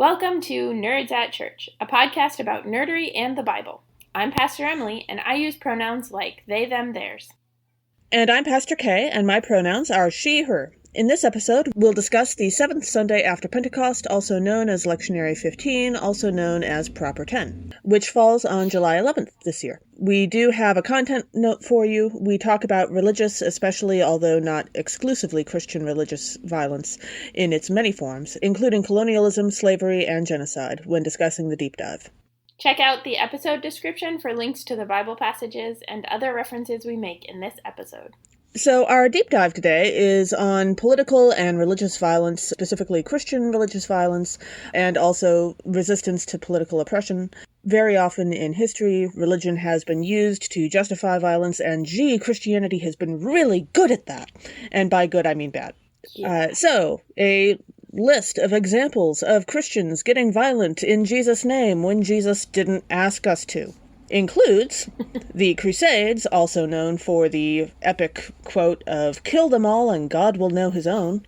Welcome to Nerds at Church, a podcast about nerdery and the Bible. I'm Pastor Emily, and I use pronouns like they, them, theirs. And I'm Pastor Kay, and my pronouns are she, her. In this episode, we'll discuss the 7th Sunday after Pentecost, also known as Lectionary 15, also known as Proper 10, which falls on July 11th this year. We do have a content note for you. We talk about religious, especially, although not exclusively Christian religious violence in its many forms, including colonialism, slavery, and genocide, when discussing the deep dive. Check out the episode description for links to the Bible passages and other references we make in this episode. So our deep dive today is on political and religious violence, specifically Christian religious violence, and also resistance to political oppression. Very often in history, religion has been used to justify violence, and Christianity has been really good at that. And by good, I mean bad. Yeah. So, a list of examples of Christians getting violent in Jesus' name when Jesus didn't ask us to includes the Crusades, also known for the epic quote of "kill them all and God will know his own."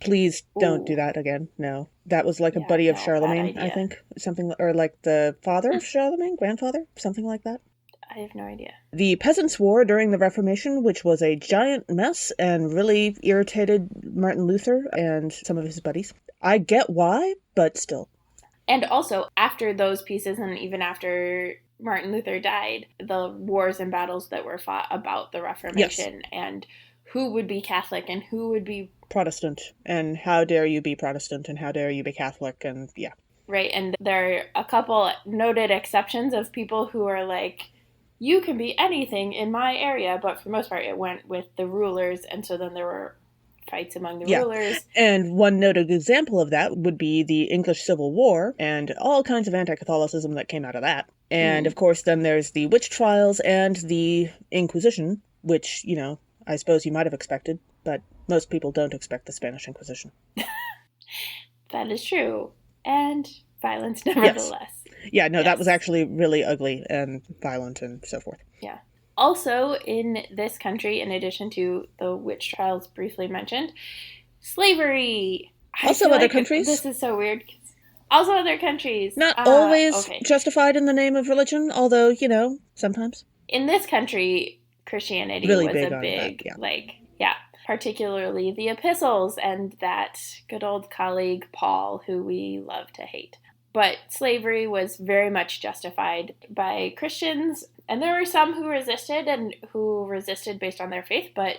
Please don't do that again. No. That was like a buddy of Charlemagne, I think. Something, or like the father of Charlemagne, grandfather, something like that. I have no idea. The Peasants' War during the Reformation, which was a giant mess and really irritated Martin Luther and some of his buddies. I get why, but still. And also, after those pieces, and even after Martin Luther died, the wars and battles that were fought about the Reformation, and who would be Catholic and who would be Protestant, and how dare you be Protestant and how dare you be Catholic, and yeah. Right, and there are a couple noted exceptions of people who are like, you can be anything in my area, but for the most part it went with the rulers, and so then there were fights among the rulers. And one noted example of that would be the English Civil War and all kinds of anti-Catholicism that came out of that. And of course then there's the witch trials and the Inquisition, which, you know, I suppose you might have expected, but most people don't expect the Spanish Inquisition. That is true. And violence nevertheless. Yeah, no, that was actually really ugly and violent and so forth. Yeah. Also, in this country, in addition to the witch trials briefly mentioned, slavery. Also other countries. This is so weird. Also other countries. Not always justified in the name of religion, although, you know, sometimes. In this country, Christianity really was a big, particularly the epistles and that good old colleague Paul, who we love to hate. But slavery was very much justified by Christians, and there were some who resisted and who resisted based on their faith, but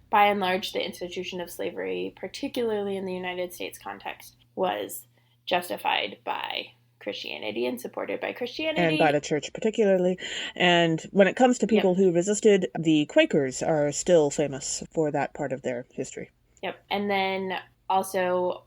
by and large, the institution of slavery, particularly in the United States context, was justified by Christianity and supported by Christianity. And by the church particularly. And when it comes to people who resisted, the Quakers are still famous for that part of their history. Yep. And then also,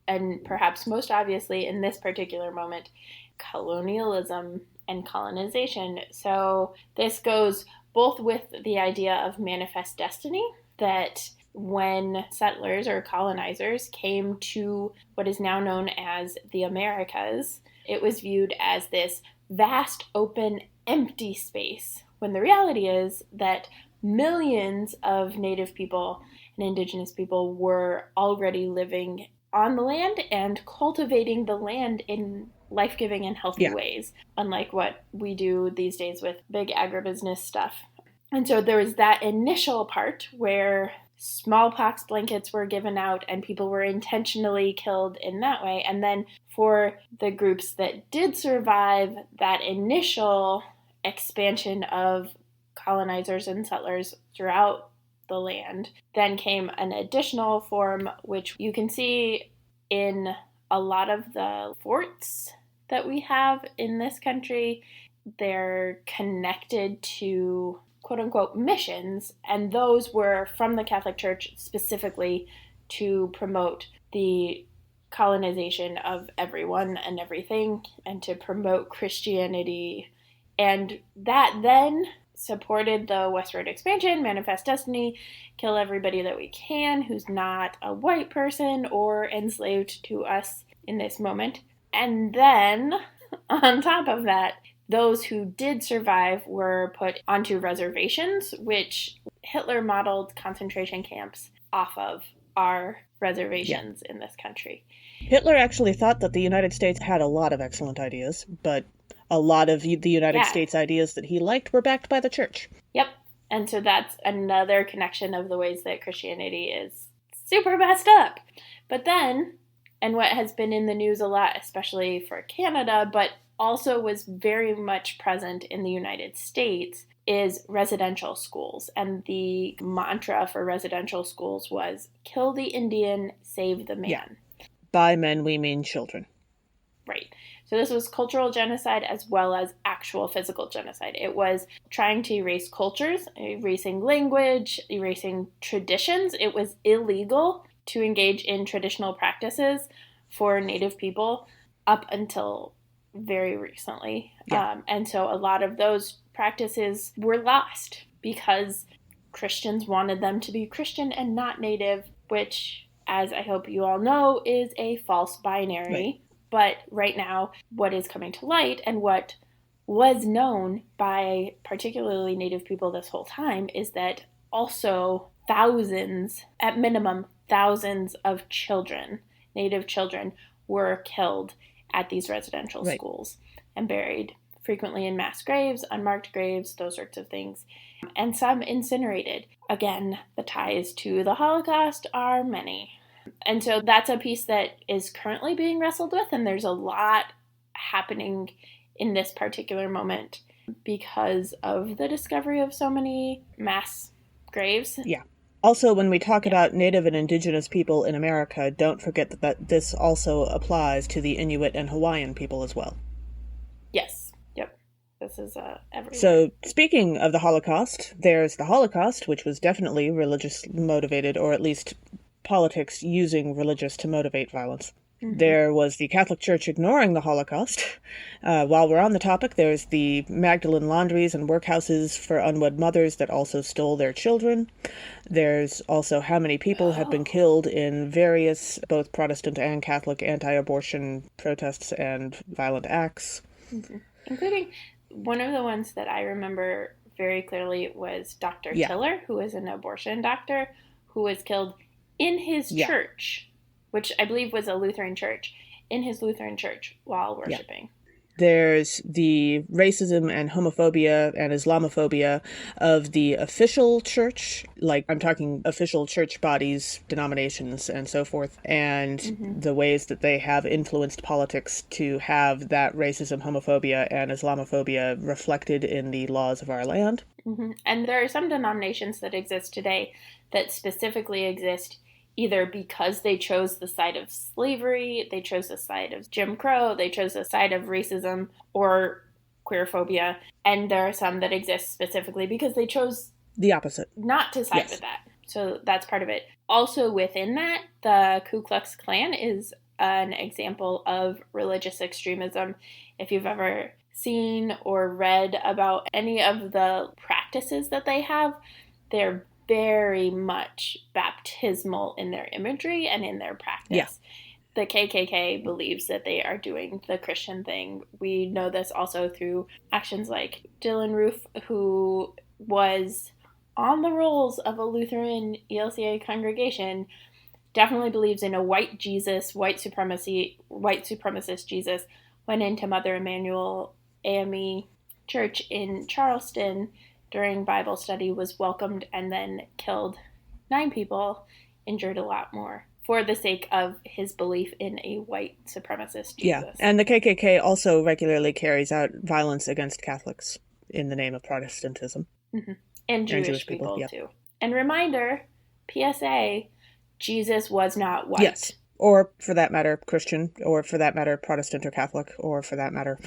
and perhaps most obviously in this particular moment, colonialism and colonization. So this goes both with the idea of manifest destiny, that when settlers or colonizers came to what is now known as the Americas, it was viewed as this vast, open, empty space, when the reality is that millions of Native people and Indigenous people were already living on the land and cultivating the land in life-giving and healthy ways, unlike what we do these days with big agribusiness stuff. And so there was that initial part where smallpox blankets were given out and people were intentionally killed in that way. And then for the groups that did survive that initial expansion of colonizers and settlers throughout the land, then came an additional form, which you can see in a lot of the forts that we have in this country. They're connected to quote-unquote missions, and those were from the Catholic Church specifically to promote the colonization of everyone and everything and to promote Christianity. And that then supported the westward expansion, manifest destiny, kill everybody that we can who's not a white person or enslaved to us in this moment. And then, on top of that, those who did survive were put onto reservations, which Hitler modeled concentration camps off of. our reservations in this country. Hitler actually thought that the United States had a lot of excellent ideas, but a lot of the United States ideas that he liked were backed by the church. Yep. And so that's another connection of the ways that Christianity is super messed up. But then, and what has been in the news a lot, especially for Canada, but also was very much present in the United States, is residential schools. And the mantra for residential schools was, kill the Indian, save the man. Yeah. By men, we mean children. Right. So this was cultural genocide as well as actual physical genocide. It was trying to erase cultures, erasing language, erasing traditions. It was illegal to engage in traditional practices for Native people up until very recently. Yeah. And so a lot of those practices were lost because Christians wanted them to be Christian and not Native, which, as I hope you all know, is a false binary. Right. But right now, what is coming to light and what was known by particularly Native people this whole time is that also thousands, at minimum, thousands of children, Native children, were killed at these residential schools and buried, frequently in mass graves, unmarked graves, those sorts of things, and some incinerated. Again, the ties to the Holocaust are many. And so that's a piece that is currently being wrestled with, and there's a lot happening in this particular moment because of the discovery of so many mass graves. Yeah. Also, when we talk about Native and Indigenous people in America, don't forget that this also applies to the Inuit and Hawaiian people as well. Yes. Yep. This is everywhere. So, speaking of the Holocaust, there's the Holocaust, which was definitely religious motivated, or at least politics using religious to motivate violence. Mm-hmm. There was the Catholic Church ignoring the Holocaust. While we're on the topic, there's the Magdalene laundries and workhouses for unwed mothers that also stole their children. There's also how many people have been killed in various, both Protestant and Catholic, anti-abortion protests and violent acts. Mm-hmm. Including one of the ones that I remember very clearly was Dr. Tiller, who was an abortion doctor, who was killed in his church, which I believe was a Lutheran church, in his Lutheran church while worshiping. There's the racism and homophobia and Islamophobia of the official church, like I'm talking official church bodies, denominations, and so forth, and the ways that they have influenced politics to have that racism, homophobia, and Islamophobia reflected in the laws of our land. Mm-hmm. And there are some denominations that exist today that specifically exist either because they chose the side of slavery, they chose the side of Jim Crow, they chose the side of racism or queerphobia, and there are some that exist specifically because they chose the opposite, not to side with that. So that's part of it. Also within that, the Ku Klux Klan is an example of religious extremism. If you've ever seen or read about any of the practices that they have, they're very much baptismal in their imagery and in their practice. Yeah. The KKK believes that they are doing the Christian thing. We know this also through actions like Dylan Roof, who was on the rolls of a Lutheran ELCA congregation, definitely believes in a white Jesus, white supremacist Jesus, went into Mother Emanuel AME Church in Charleston during Bible study, was welcomed, and then killed 9 people, injured a lot more, for the sake of his belief in a white supremacist Jesus. Yeah, and the KKK also regularly carries out violence against Catholics in the name of Protestantism. Mm-hmm. And Jewish people too. And reminder, PSA, Jesus was not white. Yes, or for that matter, Christian, or for that matter, Protestant or Catholic, or for that matter...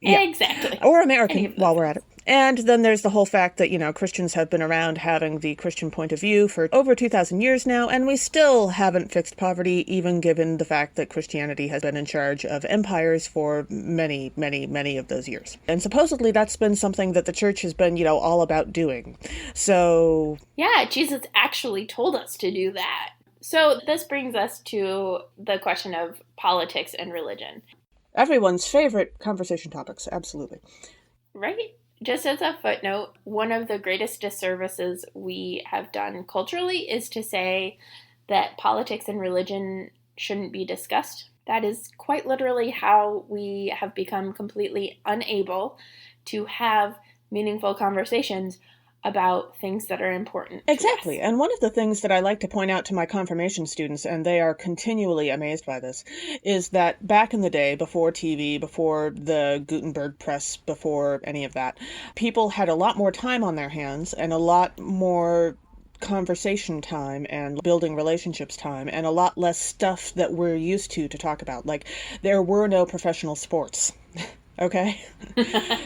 Yeah. Exactly. Or American, while we're at it. And then there's the whole fact that, Christians have been around having the Christian point of view for over 2,000 years now, and we still haven't fixed poverty, even given the fact that Christianity has been in charge of empires for many, many, many of those years. And supposedly that's been something that the church has been, all about doing. So... Yeah, Jesus actually told us to do that. So this brings us to the question of politics and religion. Everyone's favorite conversation topics, absolutely. Right? Just as a footnote, one of the greatest disservices we have done culturally is to say that politics and religion shouldn't be discussed. That is quite literally how we have become completely unable to have meaningful conversations about things that are important to Exactly. us. And one of the things that I like to point out to my confirmation students, and they are continually amazed by this, is that back in the day, before TV, before the Gutenberg press, before any of that, people had a lot more time on their hands and a lot more conversation time and building relationships time and a lot less stuff that we're used to talk about. Like, there were no professional sports. Okay?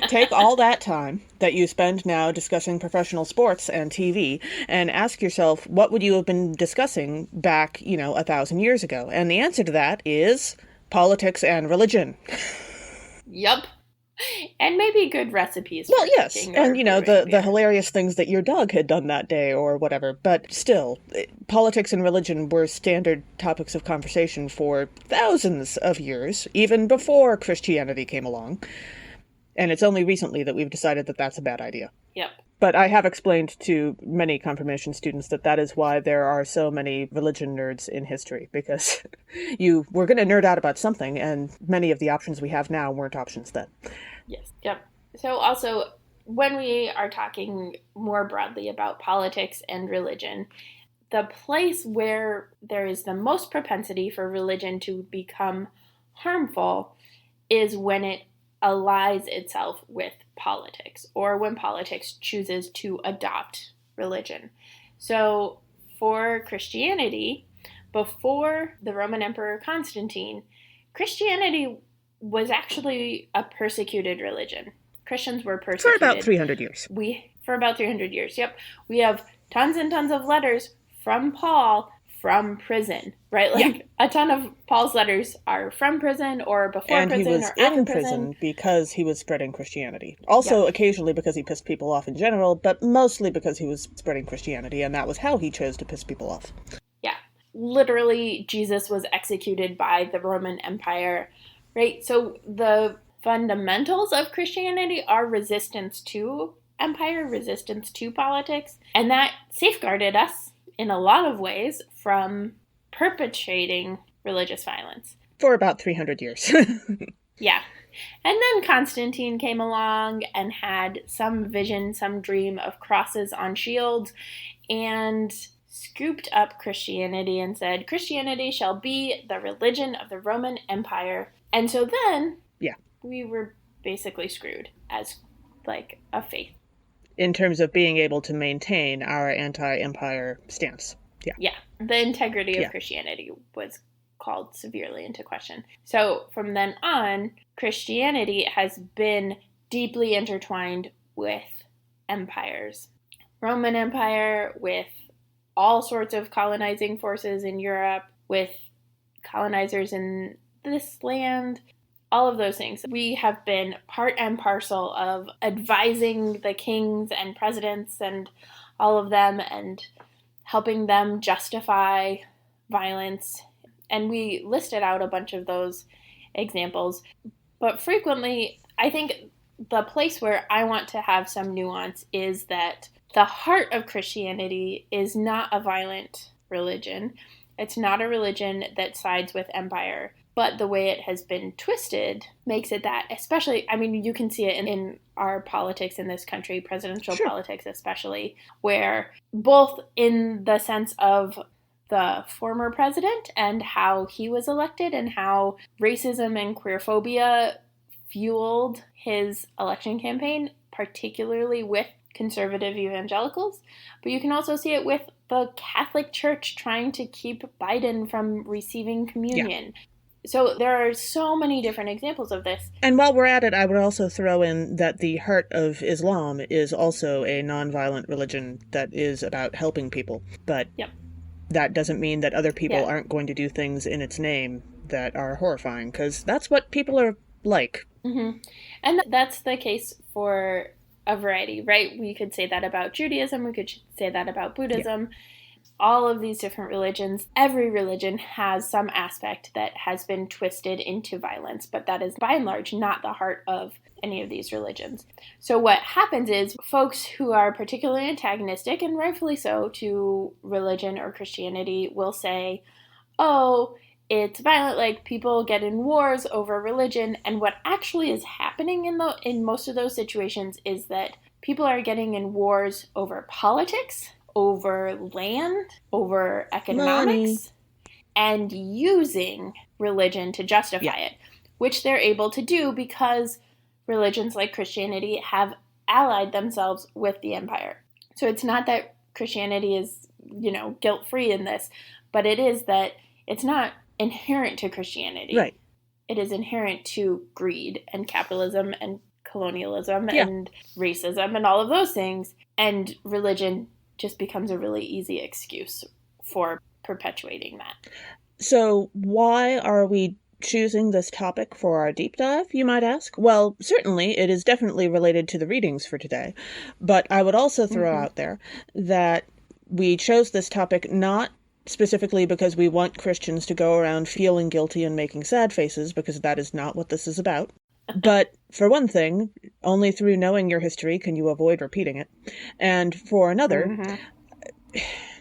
Take all that time that you spend now discussing professional sports and TV and ask yourself, what would you have been discussing back, 1,000 years ago? And the answer to that is politics and religion. Yup. And maybe good recipes. Well, yes. And, the hilarious things that your dog had done that day or whatever. But still, politics and religion were standard topics of conversation for thousands of years, even before Christianity came along. And it's only recently that we've decided that that's a bad idea. Yep. But I have explained to many confirmation students that is why there are so many religion nerds in history, because we're going to nerd out about something, and many of the options we have now weren't options then. Yes. Yep. So also, when we are talking more broadly about politics and religion, the place where there is the most propensity for religion to become harmful is when it allies itself with politics, or when politics chooses to adopt religion. So for Christianity, before the Roman Emperor Constantine, Christianity was actually a persecuted religion. Christians were persecuted. For about 300 years. For about 300 years, yep. We have tons and tons of letters from Paul from prison, right? Like, a ton of Paul's letters are from prison or before and prison or after prison. And he was in prison because he was spreading Christianity. Also, occasionally because he pissed people off in general, but mostly because he was spreading Christianity, and that was how he chose to piss people off. Yeah. Literally, Jesus was executed by the Roman Empire, right? So the fundamentals of Christianity are resistance to empire, resistance to politics, and that safeguarded us in a lot of ways from perpetrating religious violence. For about 300 years. Yeah. And then Constantine came along and had some vision, some dream of crosses on shields, and scooped up Christianity and said, Christianity shall be the religion of the Roman Empire. And so then we were basically screwed as like a faith. In terms of being able to maintain our anti-empire stance. Yeah. The integrity of Christianity was called severely into question. So from then on, Christianity has been deeply intertwined with empires. Roman Empire, with all sorts of colonizing forces in Europe, with colonizers in this land, all of those things. We have been part and parcel of advising the kings and presidents and all of them and helping them justify violence. And we listed out a bunch of those examples. But frequently, I think the place where I want to have some nuance is that the heart of Christianity is not a violent religion. It's not a religion that sides with empire. But the way it has been twisted makes it that, especially, I mean, you can see it in our politics in this country, presidential politics especially, where both in the sense of the former president and how he was elected and how racism and queerphobia fueled his election campaign, particularly with conservative evangelicals. But you can also see it with the Catholic Church trying to keep Biden from receiving communion. So there are so many different examples of this. And while we're at it, I would also throw in that the heart of Islam is also a nonviolent religion that is about helping people. But that doesn't mean that other people aren't going to do things in its name that are horrifying, because that's what people are like. Mm-hmm. And that's the case for a variety, right? We could say that about Judaism. We could say that about Buddhism. all of these different religions, every religion has some aspect that has been twisted into violence, but that is by and large not the heart of any of these religions. So what happens is folks who are particularly antagonistic, and rightfully so, to religion or Christianity will say, oh, it's violent, like people get in wars over religion. And what actually is happening in most of those situations is that people are getting in wars over politics, over land, over economics, Money. and using religion to justify it, which they're able to do because religions like Christianity have allied themselves with the empire. So it's not that Christianity is, guilt-free in this, but it is that it's not inherent to Christianity. Right. It is inherent to greed and capitalism and colonialism and racism and all of those things. And religion just becomes a really easy excuse for perpetuating that. So why are we choosing this topic for our deep dive, you might ask? Well, certainly it is definitely related to the readings for today, but I would also throw out there that we chose this topic not specifically because we want Christians to go around feeling guilty and making sad faces, because that is not what this is about. But for one thing, only through knowing your history can you avoid repeating it. And for another,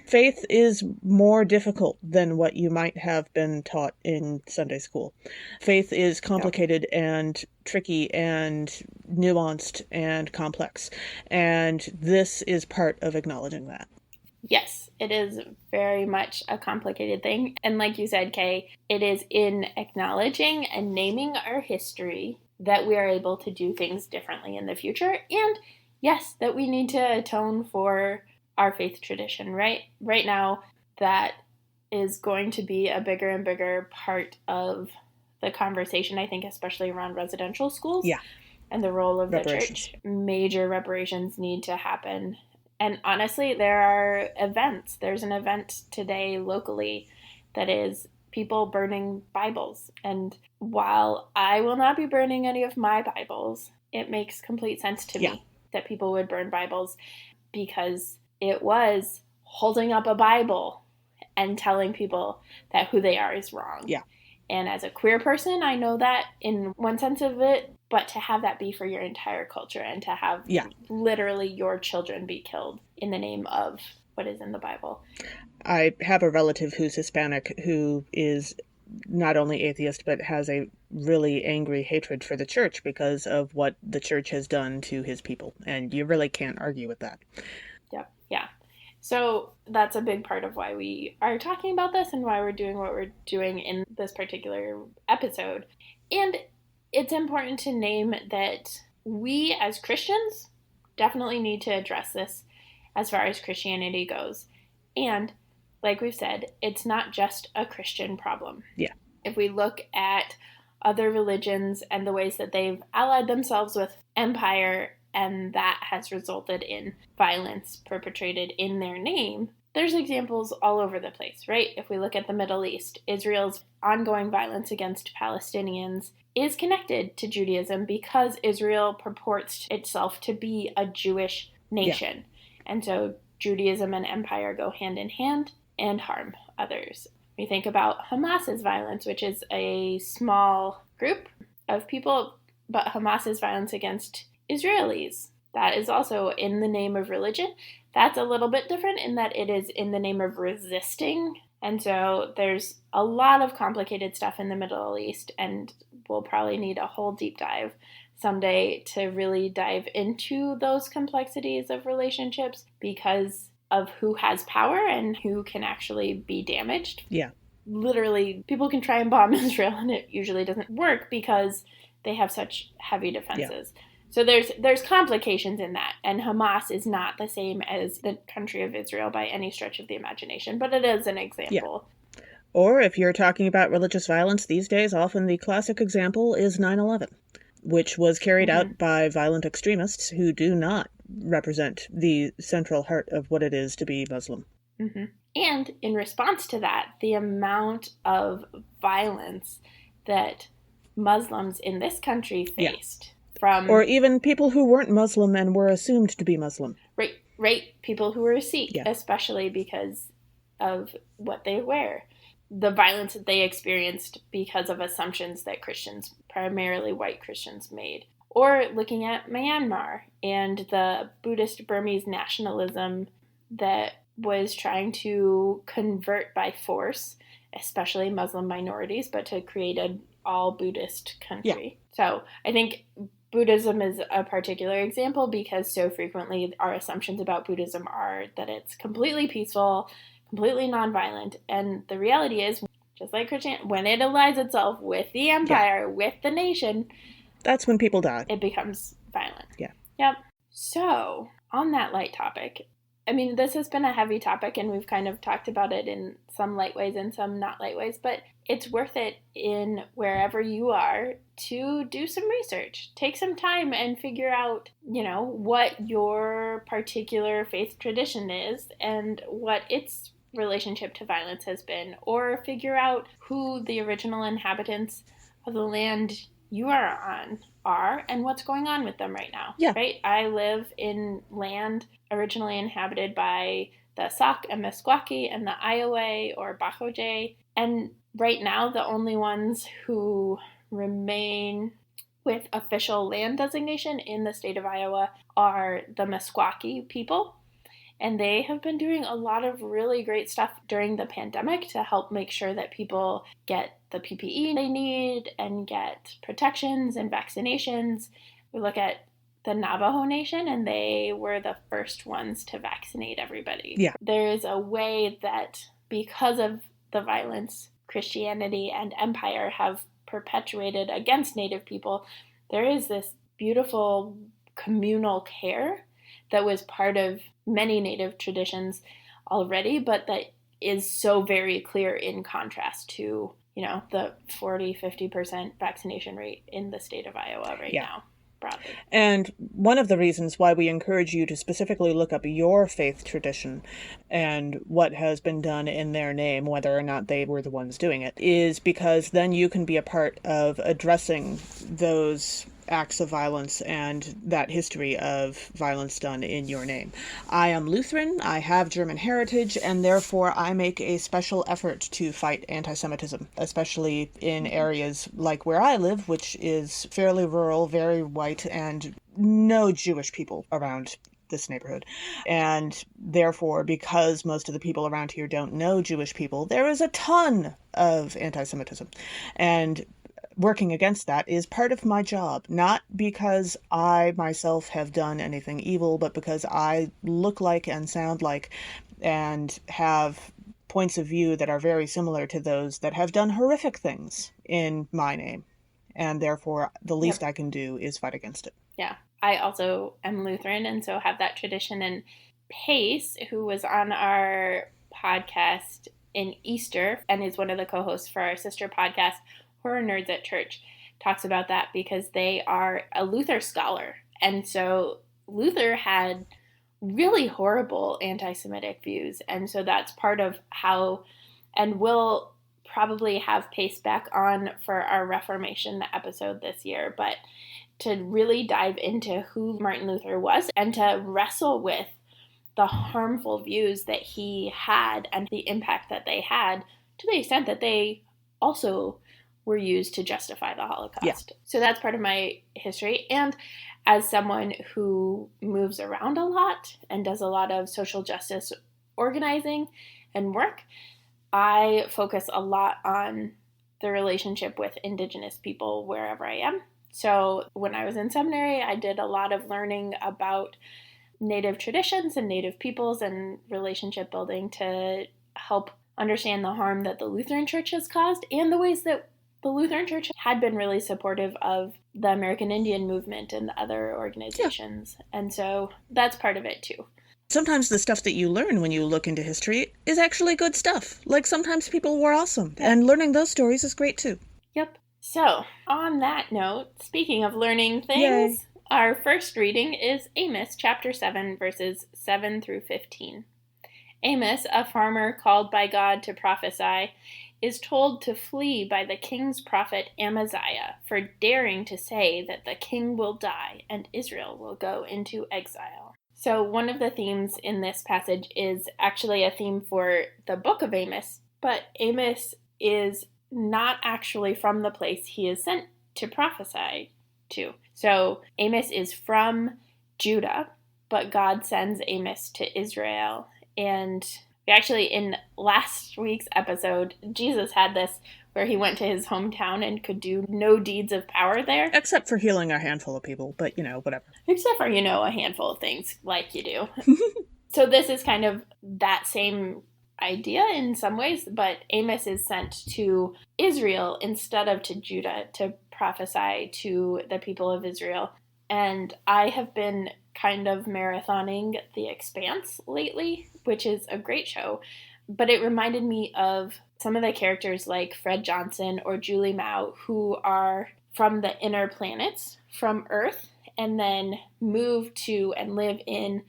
faith is more difficult than what you might have been taught in Sunday school. Faith is complicated and tricky and nuanced and complex. And this is part of acknowledging that. Yes, it is very much a complicated thing. And like you said, Kay, it is in acknowledging and naming our history that we are able to do things differently in the future. And yes, that we need to atone for our faith tradition, right? Right now, that is going to be a bigger and bigger part of the conversation, I think, especially around residential schools. Yeah. And the role of the church. Major reparations need to happen. And honestly, there are events. There's an event today locally that is people burning Bibles. And while I will not be burning any of my Bibles, it makes complete sense to me that people would burn Bibles, because it was holding up a Bible and telling people that who they are is wrong. Yeah. And as a queer person, I know that in one sense of it, but to have that be for your entire culture and to have literally your children be killed in the name of what is in the Bible. I have a relative who's Hispanic who is not only atheist, but has a really angry hatred for the church because of what the church has done to his people. And you really can't argue with that. Yep. Yeah. So that's a big part of why we are talking about this and why we're doing what we're doing in this particular episode. And it's important to name that we as Christians definitely need to address this as far as Christianity goes. And like we've said, it's not just a Christian problem. Yeah. If we look at other religions and the ways that they've allied themselves with empire, and that has resulted in violence perpetrated in their name, there's examples all over the place, right? If we look at the Middle East, Israel's ongoing violence against Palestinians is connected to Judaism because Israel purports itself to be a Jewish nation. Yeah. And so Judaism and empire go hand in hand and harm others. We think about Hamas's violence, which is a small group of people, but Hamas's violence against Israelis, that is also in the name of religion. That's a little bit different in that it is in the name of resisting. And so there's a lot of complicated stuff in the Middle East, and we'll probably need a whole deep dive someday to really dive into those complexities of relationships because of who has power and who can actually be damaged. Yeah. Literally, people can try and bomb Israel and it usually doesn't work because they have such heavy defenses. Yeah. So there's complications in that, and Hamas is not the same as the country of Israel by any stretch of the imagination, but it is an example. Yeah. Or if you're talking about religious violence these days, often the classic example is 9/11, which was carried out by violent extremists who do not represent the central heart of what it is to be Muslim. Mm-hmm. And in response to that, the amount of violence that Muslims in this country faced. Yeah. Or even people who weren't Muslim and were assumed to be Muslim. Right. People who were Sikh, especially because of what they wear, the violence that they experienced because of assumptions that Christians, primarily white Christians, made. Or looking at Myanmar and the Buddhist Burmese nationalism that was trying to convert by force, especially Muslim minorities, but to create an all-Buddhist country. So I think Buddhism is a particular example because so frequently our assumptions about Buddhism are that it's completely peaceful, completely nonviolent. And the reality is, just like Christianity, when it aligns itself with the empire, with the nation, that's when people die. It becomes violent. Yeah. Yep. So, on that light topic, I mean, this has been a heavy topic and we've kind of talked about it in some light ways and some not light ways, but it's worth it in wherever you are to do some research. Take some time and figure out, what your particular faith tradition is and what its relationship to violence has been, or figure out who the original inhabitants of the land you are on are and what's going on with them right now. Yeah. Right? I live in land originally inhabited by the Sauk and Meskwaki and the Iowa or Bahoje. And right now, the only ones who remain with official land designation in the state of Iowa are the Meskwaki people. And they have been doing a lot of really great stuff during the pandemic to help make sure that people get the PPE they need and get protections and vaccinations. We look at the Navajo Nation, and they were the first ones to vaccinate everybody. Yeah. There is a way that because of the violence Christianity and empire have perpetuated against Native people, there is this beautiful communal care that was part of many Native traditions already, but that is so very clear in contrast to, the 40-50% vaccination rate in the state of Iowa right now, broadly. And one of the reasons why we encourage you to specifically look up your faith tradition and what has been done in their name, whether or not they were the ones doing it, is because then you can be a part of addressing those acts of violence and that history of violence done in your name. I am Lutheran, I have German heritage, and therefore I make a special effort to fight anti-Semitism, especially in areas like where I live, which is fairly rural, very white, and no Jewish people around this neighborhood. And therefore, because most of the people around here don't know Jewish people, there is a ton of anti-Semitism. And working against that is part of my job, not because I myself have done anything evil, but because I look like and sound like and have points of view that are very similar to those that have done horrific things in my name. And therefore, the least I can do is fight against it. Yeah. I also am Lutheran and so have that tradition. And Pace, who was on our podcast in Easter and is one of the co-hosts for our sister podcast, Horror Nerds at Church, talks about that because they are a Luther scholar. And so Luther had really horrible anti-Semitic views. And so that's part of how, and we'll probably have Pace back on for our Reformation episode this year, but to really dive into who Martin Luther was and to wrestle with the harmful views that he had and the impact that they had to the extent that they also were used to justify the Holocaust. Yeah. So that's part of my history. And as someone who moves around a lot and does a lot of social justice organizing and work, I focus a lot on the relationship with Indigenous people wherever I am. So when I was in seminary, I did a lot of learning about Native traditions and Native peoples and relationship building to help understand the harm that the Lutheran Church has caused and the ways that the Lutheran Church had been really supportive of the American Indian movement and other organizations. Yeah. And so that's part of it too. Sometimes the stuff that you learn when you look into history is actually good stuff. Like sometimes people were awesome. Yeah. And learning those stories is great too. Yep. So on that note, speaking of learning things, Yay. Our first reading is Amos chapter 7, verses 7 through 15. Amos, a farmer called by God to prophesy, is told to flee by the king's prophet Amaziah for daring to say that the king will die and Israel will go into exile. So one of the themes in this passage is actually a theme for the book of Amos, but Amos is not actually from the place he is sent to prophesy to. So Amos is from Judah, but God sends Amos to Israel. And we actually, in last week's episode, Jesus had this where he went to his hometown and could do no deeds of power there. Except for healing a handful of people, but, whatever. Except for, a handful of things, like you do. So this is kind of that same idea in some ways, but Amos is sent to Israel instead of to Judah to prophesy to the people of Israel. And I have been kind of marathoning The Expanse lately, which is a great show, but it reminded me of some of the characters like Fred Johnson or Julie Mao, who are from the inner planets, from Earth, and then move to and live in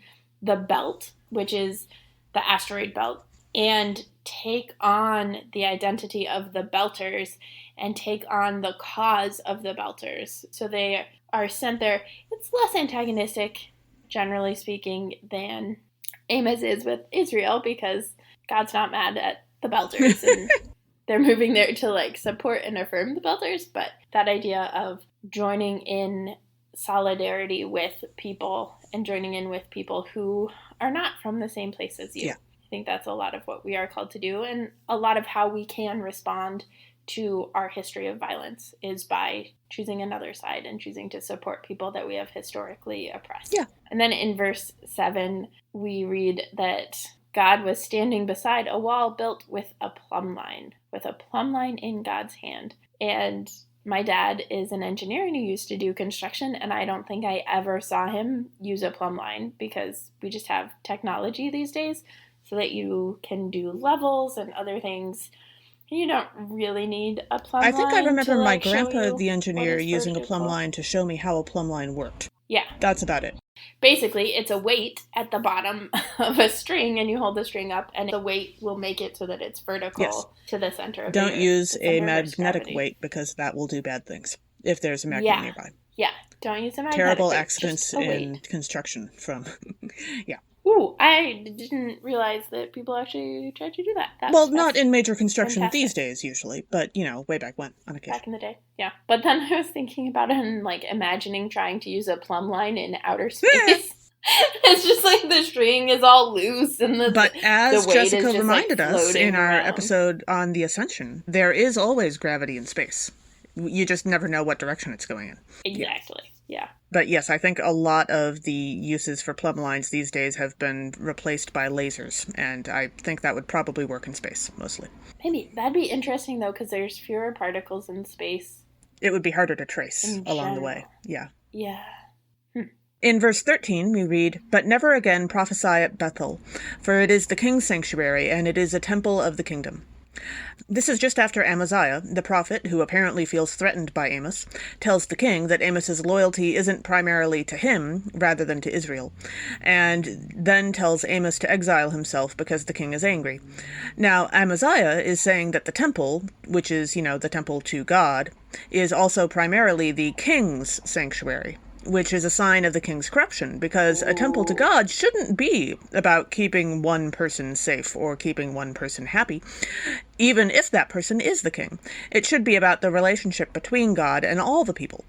the belt, which is the asteroid belt, and take on the identity of the Belters and take on the cause of the Belters. So they are sent there. It's less antagonistic, generally speaking, than Amos is with Israel, because God's not mad at the Belters, and they're moving there to support and affirm the Belters. But that idea of joining in solidarity with people and joining in with people who are not from the same place as you. Yeah. I think that's a lot of what we are called to do, and a lot of how we can respond to our history of violence is by choosing another side and choosing to support people that we have historically oppressed. Yeah. And then in verse 7, we read that God was standing beside a wall built with a plumb line in God's hand. And my dad is an engineer and he used to do construction, and I don't think I ever saw him use a plumb line, because we just have technology these days so that you can do levels and other things. You don't really need a plumb line. I think I remember my grandpa, the engineer, using a plumb line to show me how a plumb line worked. Yeah. That's about it. Basically, it's a weight at the bottom of a string, and you hold the string up, and the weight will make it so that it's vertical to the center of Don't use a magnetic weight, because that will do bad things if there's a magnet nearby. Yeah, don't use a magnetic Terrible weight, accidents in construction from, Ooh, I didn't realize that people actually tried to do that. Well, not in major construction fantastic. These days, usually, but, way back when, on occasion. Back in the day, yeah. But then I was thinking about it and, imagining trying to use a plumb line in outer space. It's just the string is all loose and But as the weight Jessica is just, reminded us in our around. episode on the Ascension, there is always gravity in space. You just never know what direction it's going in. Exactly, yeah. But yes, I think a lot of the uses for plumb lines these days have been replaced by lasers, and I think that would probably work in space, mostly. Maybe. That'd be interesting, though, because there's fewer particles in space. It would be harder to trace along the way. Yeah. Yeah. In verse 13, we read, "But never again prophesy at Bethel, for it is the king's sanctuary, and it is a temple of the kingdom." This is just after Amaziah, the prophet, who apparently feels threatened by Amos, tells the king that Amos's loyalty isn't primarily to him, rather than to Israel, and then tells Amos to exile himself because the king is angry. Now, Amaziah is saying that the temple, which is, the temple to God, is also primarily the king's sanctuary, which is a sign of the king's corruption, because a temple to God shouldn't be about keeping one person safe or keeping one person happy, even if that person is the king. It should be about the relationship between God and all the people.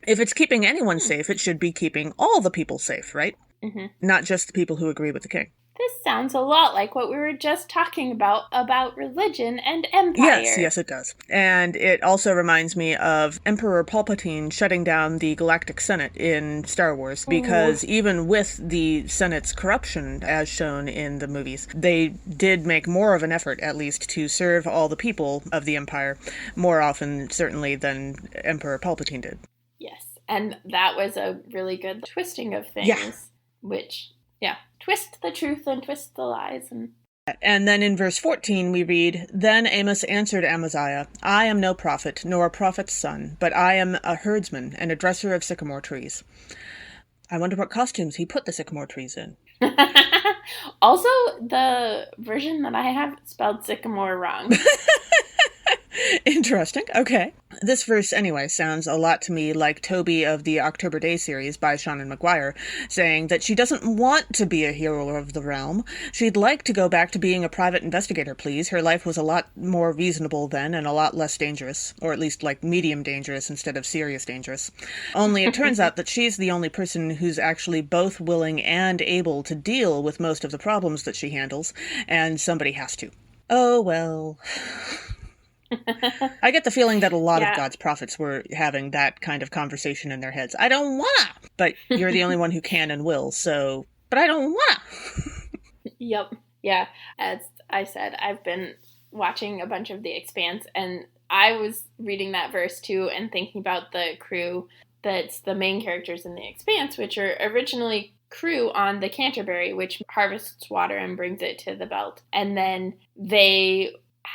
If it's keeping anyone safe, it should be keeping all the people safe, right? Mm-hmm. Not just the people who agree with the king. This sounds a lot like what we were just talking about religion and empire. Yes, it does. And it also reminds me of Emperor Palpatine shutting down the Galactic Senate in Star Wars, because even with the Senate's corruption, as shown in the movies, they did make more of an effort, at least, to serve all the people of the Empire, more often, certainly, than Emperor Palpatine did. Yes, and that was a really good twisting of things, which... Yeah, twist the truth and twist the lies. And then in verse 14 we read, "Then Amos answered Amaziah, I am no prophet, nor a prophet's son, but I am a herdsman and a dresser of sycamore trees." I wonder what costumes he put the sycamore trees in. Also, the version that I have spelled sycamore wrong. Interesting. Okay. This verse, anyway, sounds a lot to me like Toby of the October Day series by Seanan McGuire, saying that she doesn't want to be a hero of the realm. She'd like to go back to being a private investigator, please. Her life was a lot more reasonable then and a lot less dangerous, or at least like medium dangerous instead of serious dangerous. Only it turns out that she's the only person who's actually both willing and able to deal with most of the problems that she handles, and somebody has to. Oh, well. I get the feeling that a lot of God's prophets were having that kind of conversation in their heads. I don't wanna, but you're the only one who can and will, so, but I don't wanna. Yep. Yeah. As I said, I've been watching a bunch of The Expanse, and I was reading that verse too and thinking about the crew that's the main characters in The Expanse, which are originally crew on the Canterbury, which harvests water and brings it to the belt. And then they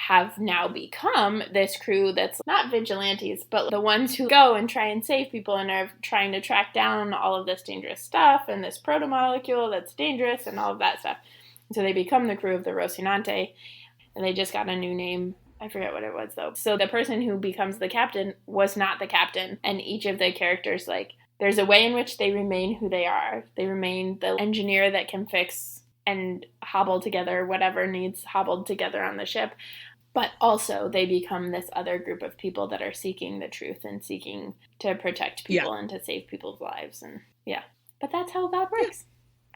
have now become this crew that's not vigilantes, but the ones who go and try and save people and are trying to track down all of this dangerous stuff and this proto-molecule that's dangerous and all of that stuff. So they become the crew of the Rocinante, and they just got a new name. I forget what it was, though. So the person who becomes the captain was not the captain, and each of the characters, like, there's a way in which they remain who they are. They remain the engineer that can fix and hobble together whatever needs hobbled together on the ship. But also they become this other group of people that are seeking the truth and seeking to protect people and to save people's lives. And but that's how God works.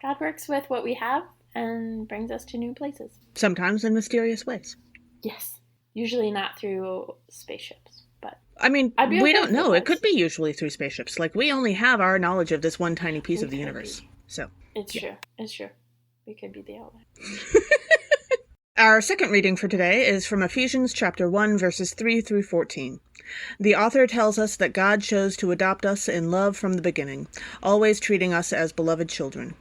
God works with what we have and brings us to new places. Sometimes in mysterious ways. Yes. Usually not through spaceships. But I mean, we don't know. It could be usually through spaceships. Like, we only have our knowledge of this one tiny piece of the universe. So it's true. It's true. We could be the outlier. Our second reading for today is from Ephesians chapter 1, verses 3 through 14. The author tells us that God chose to adopt us in love from the beginning, always treating us as beloved children.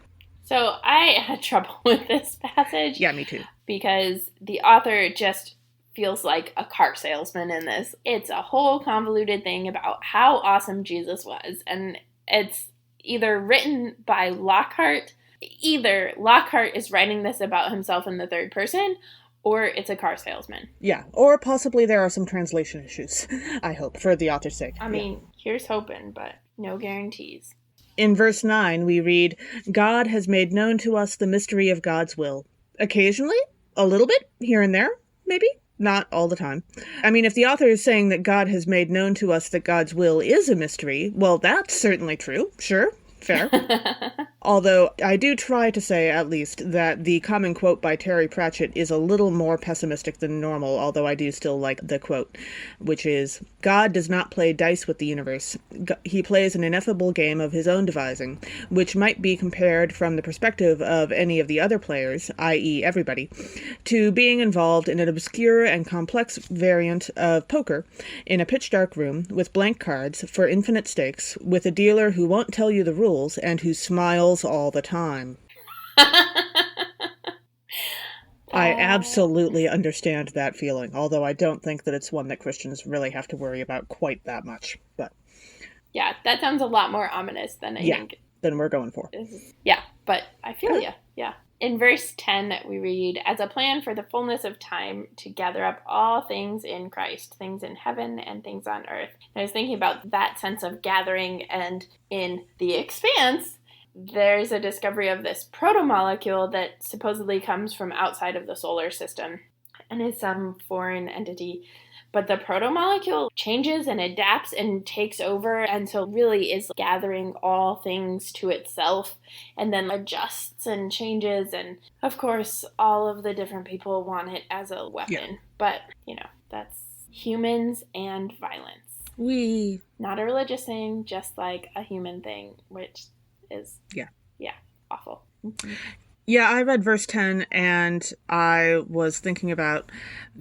So I had trouble with this passage. Yeah, me too. Because the author just feels like a car salesman in this. It's a whole convoluted thing about how awesome Jesus was. And it's either written by Lockhart. Either Lockhart is writing this about himself in the third person, or it's a car salesman. Yeah, or possibly there are some translation issues, I hope, for the author's sake. I mean, here's hoping, but no guarantees. In verse 9, we read, God has made known to us the mystery of God's will. Occasionally, a little bit, here and there, maybe. Not all the time. I mean, if the author is saying that God has made known to us that God's will is a mystery, well, that's certainly true, sure. Fair. Although I do try to say, at least, that the common quote by Terry Pratchett is a little more pessimistic than normal, although I do still like the quote, which is, God does not play dice with the universe. He plays an ineffable game of his own devising, which might be compared from the perspective of any of the other players, i.e. everybody, to being involved in an obscure and complex variant of poker in a pitch-dark room with blank cards for infinite stakes, with a dealer who won't tell you the rules and who smiles all the time. I absolutely understand that feeling, although I don't think that it's one that Christians really have to worry about quite that much. But yeah, that sounds a lot more ominous than I think. Than we're going for. Yeah, but I feel you. Yeah. In verse 10, we read, as a plan for the fullness of time to gather up all things in Christ, things in heaven and things on earth. And I was thinking about that sense of gathering, and in The Expanse, there's a discovery of this proto-molecule that supposedly comes from outside of the solar system and is some foreign entity. But the proto-molecule changes and adapts and takes over, and so really is gathering all things to itself and then adjusts and changes. And of course, all of the different people want it as a weapon. Yeah. But, that's humans and violence. Not a religious thing, just like a human thing, which is, awful. Mm-hmm. Yeah, I read verse 10, and I was thinking about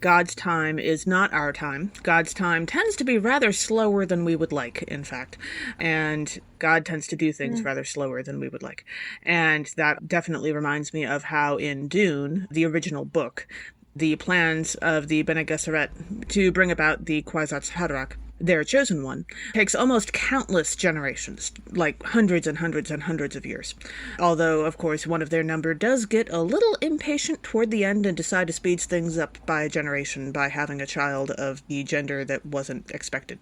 God's time is not our time. God's time tends to be rather slower than we would like, in fact. And God tends to do things rather slower than we would like. And that definitely reminds me of how in Dune, the original book, the plans of the Bene Gesserit to bring about the Kwisatz Haderach their chosen one, takes almost countless generations, like hundreds and hundreds and hundreds of years. Although, of course, one of their number does get a little impatient toward the end and decide to speed things up by a generation by having a child of the gender that wasn't expected.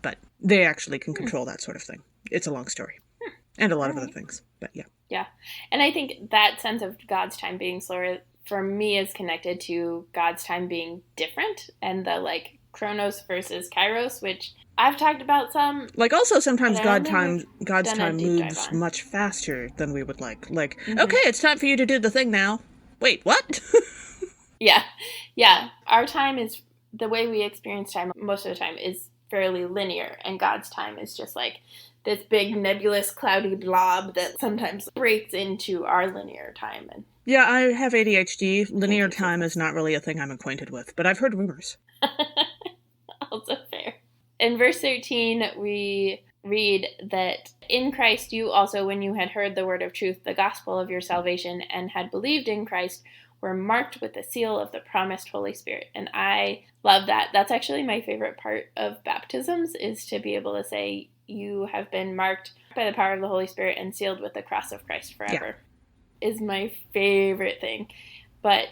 But they actually can control that sort of thing. It's a long story. And a lot of other things. But yeah. Yeah. And I think that sense of God's time being slower, for me, is connected to God's time being different and the, like, Chronos versus Kairos, which I've talked about some. Like, also sometimes God's time moves much faster than we would like. Like, okay, it's time for you to do the thing now. Wait, what? Yeah. Yeah. Our time is, the way we experience time most of the time is fairly linear, and God's time is just like this big nebulous cloudy blob that sometimes breaks into our linear time. And yeah, I have ADHD. Linear time is not really a thing I'm acquainted with, but I've heard rumors. Also fair. In verse 13, we read that in Christ you also, when you had heard the word of truth, the gospel of your salvation, and had believed in Christ, were marked with the seal of the promised Holy Spirit. And I love that. That's actually my favorite part of baptisms, is to be able to say you have been marked by the power of the Holy Spirit and sealed with the cross of Christ forever. Yeah. Is my favorite thing. But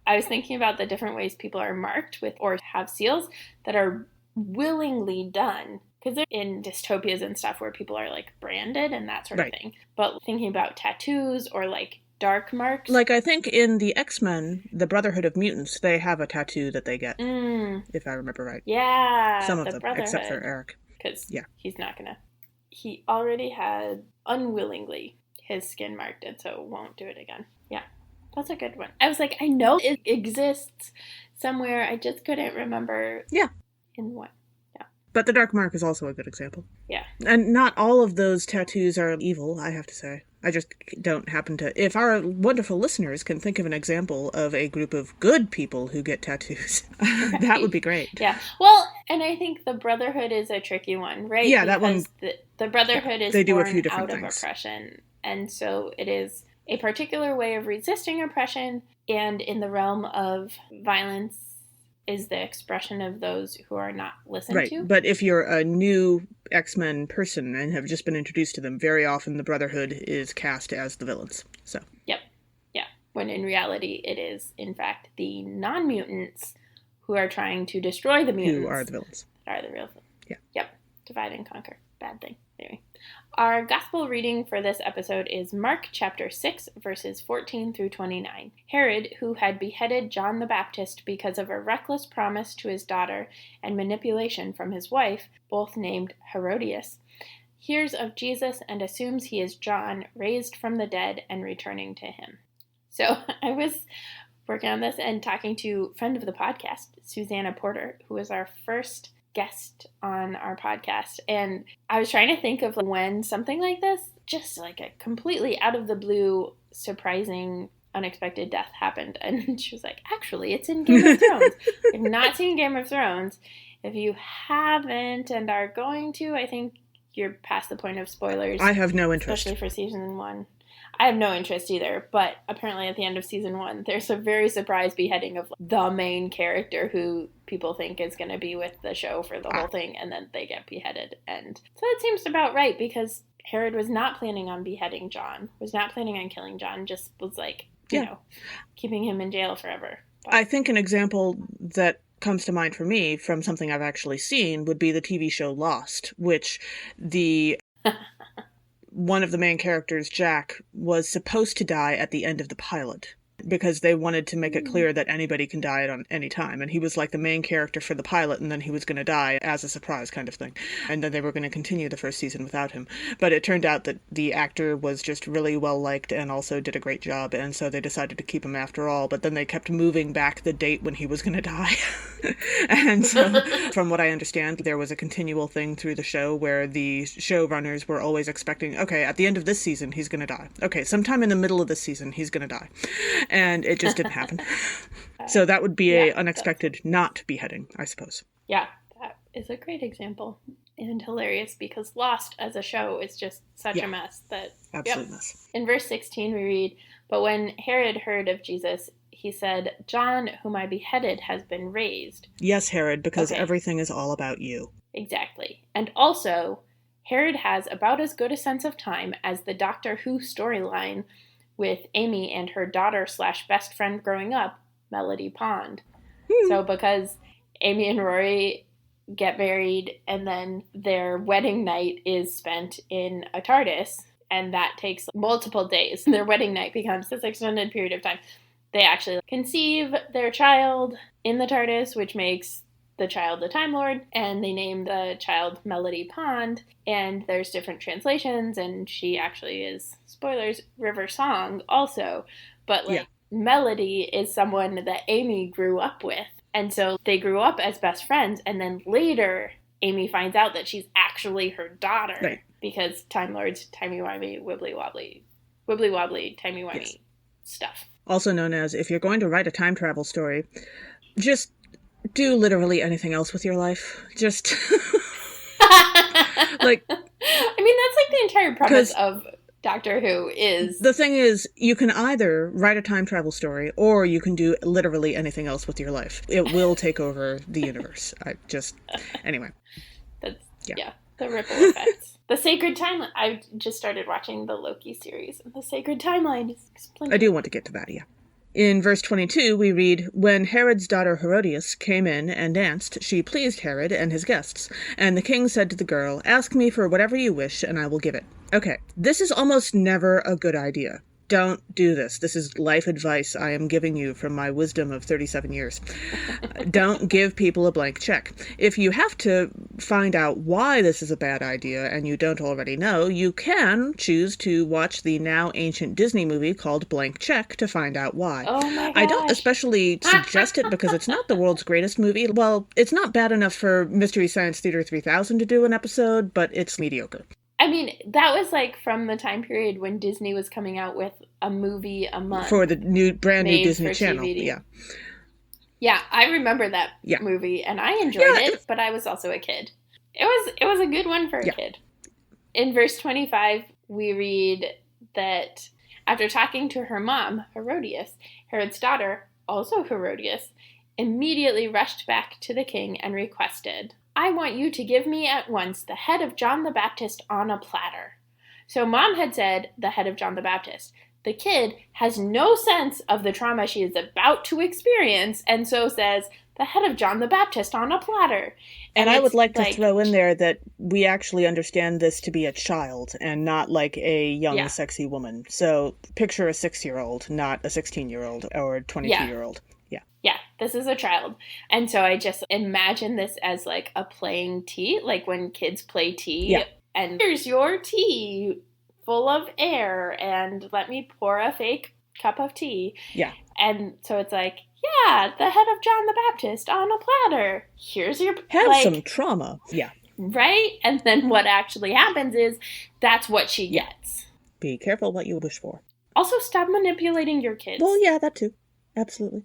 I was thinking about the different ways people are marked with or have seals that are willingly done, because they're in dystopias and stuff where people are like branded and that sort of thing. But thinking about tattoos or like dark marks. Like, I think in the X-Men, the Brotherhood of Mutants, they have a tattoo that they get, if I remember right. Yeah. Some of them, except for Eric. Because he's not gonna. He already had unwillingly his skin marked, and so won't do it again. Yeah. That's a good one. I was like, I know it exists somewhere. I just couldn't remember. Yeah. In what? Yeah. But the dark mark is also a good example. Yeah. And not all of those tattoos are evil, I have to say. I just don't happen to. If our wonderful listeners can think of an example of a group of good people who get tattoos, that would be great. Yeah. Well, and I think the Brotherhood is a tricky one, right? Yeah, that one. The Brotherhood is they do born a few different out things. Of oppression. And so it is a particular way of resisting oppression, and in the realm of violence is the expression of those who are not listened to. But if you're a new X-Men person and have just been introduced to them, very often the Brotherhood is cast as the villains. So. Yep. Yeah. When in reality it is, in fact, the non-mutants who are trying to destroy the mutants. Who are the villains. Are the real villains. Yeah. Yep. Divide and conquer. Bad thing. Anyway. Our gospel reading for this episode is Mark chapter 6, verses 14 through 29. Herod, who had beheaded John the Baptist because of a reckless promise to his daughter and manipulation from his wife, both named Herodias, hears of Jesus and assumes he is John, raised from the dead and returning to him. So I was working on this and talking to a friend of the podcast, Susanna Porter, who was our first guest on our podcast, and I was trying to think of when something like this, just like a completely out of the blue, surprising, unexpected death happened, and she was like, actually, it's in Game of Thrones. If you've not seen Game of Thrones, if you haven't and are going to, I think you're past the point of spoilers. I have no interest. Especially for season 1. I have no interest either, but apparently at the end of season 1, there's a very surprise beheading of the main character who people think is going to be with the show for the whole thing, and then they get beheaded. And so that seems about right, because Herod was not planning on beheading John, was not planning on killing John, just was like, you know, keeping him in jail forever. But I think an example that comes to mind for me from something I've actually seen would be the TV show Lost, which one of the main characters, Jack, was supposed to die at the end of the pilot because they wanted to make it clear that anybody can die at any time. And he was like the main character for the pilot, and then he was going to die as a surprise kind of thing. And then they were going to continue the first season without him. But it turned out that the actor was just really well liked and also did a great job, and so they decided to keep him after all. But then they kept moving back the date when he was going to die. And so, from what I understand, there was a continual thing through the show where the showrunners were always expecting, okay, at the end of this season, he's going to die. Okay, sometime in the middle of this season, he's going to die. And it just didn't happen. So that would be an unexpected not beheading, I suppose. Yeah, that is a great example. And hilarious, because Lost as a show is just such a mess. Absolute mess. In verse 16 we read, "But when Herod heard of Jesus, he said, 'John, whom I beheaded, has been raised.'" Yes, Herod, because everything is all about you. Exactly. And also, Herod has about as good a sense of time as the Doctor Who storyline with Amy and her daughter / best friend growing up, Melody Pond. So because Amy and Rory get married and then their wedding night is spent in a TARDIS, and that takes multiple days. Their wedding night becomes this extended period of time. They actually conceive their child in the TARDIS, which makes the child the Time Lord, and they name the child Melody Pond, and there's different translations, and she actually is, spoilers, River Song also, but Melody is someone that Amy grew up with, and so they grew up as best friends, and then later Amy finds out that she's actually her daughter, because Time Lords, timey-wimey, wibbly-wobbly, timey-wimey stuff. Also known as, if you're going to write a time travel story, just do literally anything else with your life. Just like, I mean, that's like the entire premise of Doctor Who is. The thing is, you can either write a time travel story or you can do literally anything else with your life. It will take over the universe. Anyway. That's, the ripple effects. The Sacred Timeline. I just started watching the Loki series, and the Sacred Timeline is splendid. I do want to get to that, yeah. In verse 22, we read, When Herod's daughter Herodias came in and danced, she pleased Herod and his guests. And the king said to the girl, Ask me for whatever you wish, and I will give it. Okay, this is almost never a good idea. Don't do this. This is life advice I am giving you from my wisdom of 37 years. Don't give people a blank check. If you have to find out why this is a bad idea and you don't already know, you can choose to watch the now ancient Disney movie called Blank Check to find out why. Oh my gosh. I don't especially suggest it because it's not the world's greatest movie. Well, it's not bad enough for Mystery Science Theater 3000 to do an episode, but it's mediocre. I mean, that was like from the time period when Disney was coming out with a movie a month. For the brand new Disney Channel, DVD. yeah. Yeah, I remember that movie, and I enjoyed it, but I was also a kid. It was a good one for a kid. In verse 25, we read that after talking to her mom, Herodias, Herod's daughter, also Herodias, immediately rushed back to the king and requested, I want you to give me at once the head of John the Baptist on a platter. So Mom had said the head of John the Baptist. The kid has no sense of the trauma she is about to experience, and so says, the head of John the Baptist on a platter. And I would like to throw in there that we actually understand this to be a child and not like a young, sexy woman. So picture a 6-year-old, not a 16-year-old or a 22-year-old. Yeah, this is a child. And so I just imagine this as like a playing tea, like when kids play tea. Yeah. And here's your tea full of air, and let me pour a fake cup of tea. Yeah. And so it's like, yeah, the head of John the Baptist on a platter. Here's your... Have some trauma. Yeah. Right? And then what actually happens is that's what she gets. Be careful what you wish for. Also, stop manipulating your kids. Well, yeah, that too. Absolutely.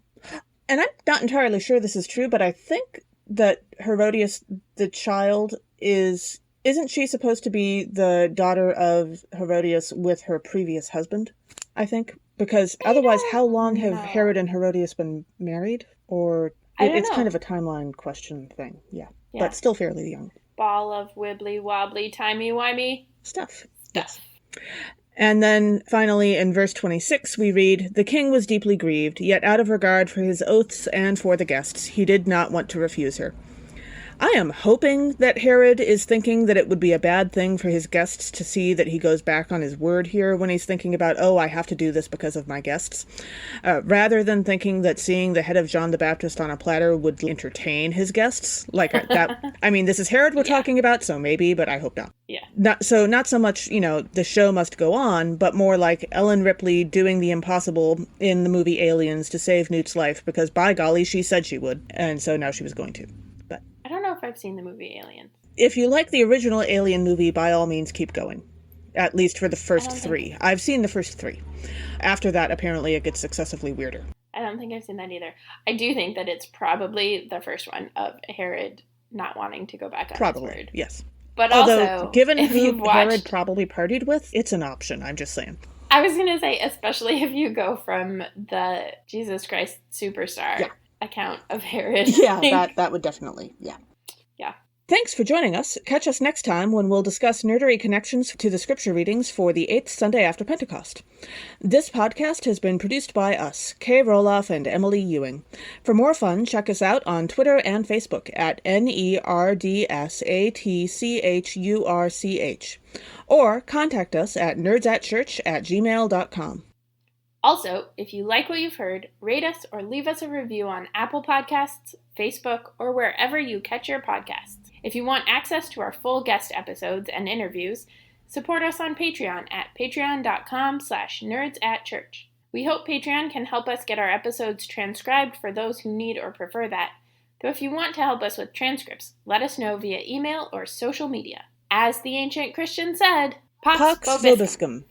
And I'm not entirely sure this is true, but I think that Herodias, the child, isn't she supposed to be the daughter of Herodias with her previous husband, I think? Because otherwise, how long have Herod and Herodias been married? Or it's kind of a timeline question thing. Yeah. But still fairly young. Ball of wibbly-wobbly, timey-wimey stuff. Yes. And then, finally, in verse 26, we read, The king was deeply grieved, yet out of regard for his oaths and for the guests, he did not want to refuse her. I am hoping that Herod is thinking that it would be a bad thing for his guests to see that he goes back on his word here when he's thinking about, I have to do this because of my guests, rather than thinking that seeing the head of John the Baptist on a platter would entertain his guests. Like that. I mean, this is Herod we're talking about, so maybe, but I hope not. Yeah. Not so much, the show must go on, but more like Ellen Ripley doing the impossible in the movie Aliens to save Newt's life, because by golly, she said she would, and so now she was going to. I don't know if I've seen the movie Alien. If you like the original Alien movie, by all means, keep going. At least for the first 3. I've seen the first 3. After that, apparently, it gets successively weirder. I don't think I've seen that either. I do think that it's probably the first one of Herod not wanting to go back on his word. Yes. But although, also, given who Herod probably partied with, it's an option, I'm just saying. I was going to say, especially if you go from the Jesus Christ Superstar account of Herod. Yeah, that would definitely, Yeah. Thanks for joining us. Catch us next time when we'll discuss nerdery connections to the scripture readings for the 8th Sunday after Pentecost. This podcast has been produced by us, Kay Rohloff and Emily Ewing. For more fun, check us out on Twitter and Facebook at NERDSATCHURCH, or contact us at nerdsatchurch@gmail.com. Also, if you like what you've heard, rate us or leave us a review on Apple Podcasts, Facebook, or wherever you catch your podcasts. If you want access to our full guest episodes and interviews, support us on Patreon at patreon.com/nerdsatchurch. We hope Patreon can help us get our episodes transcribed for those who need or prefer that. Though if you want to help us with transcripts, let us know via email or social media. As the ancient Christian said, Pax Pax Vobiscum. Vobiscum.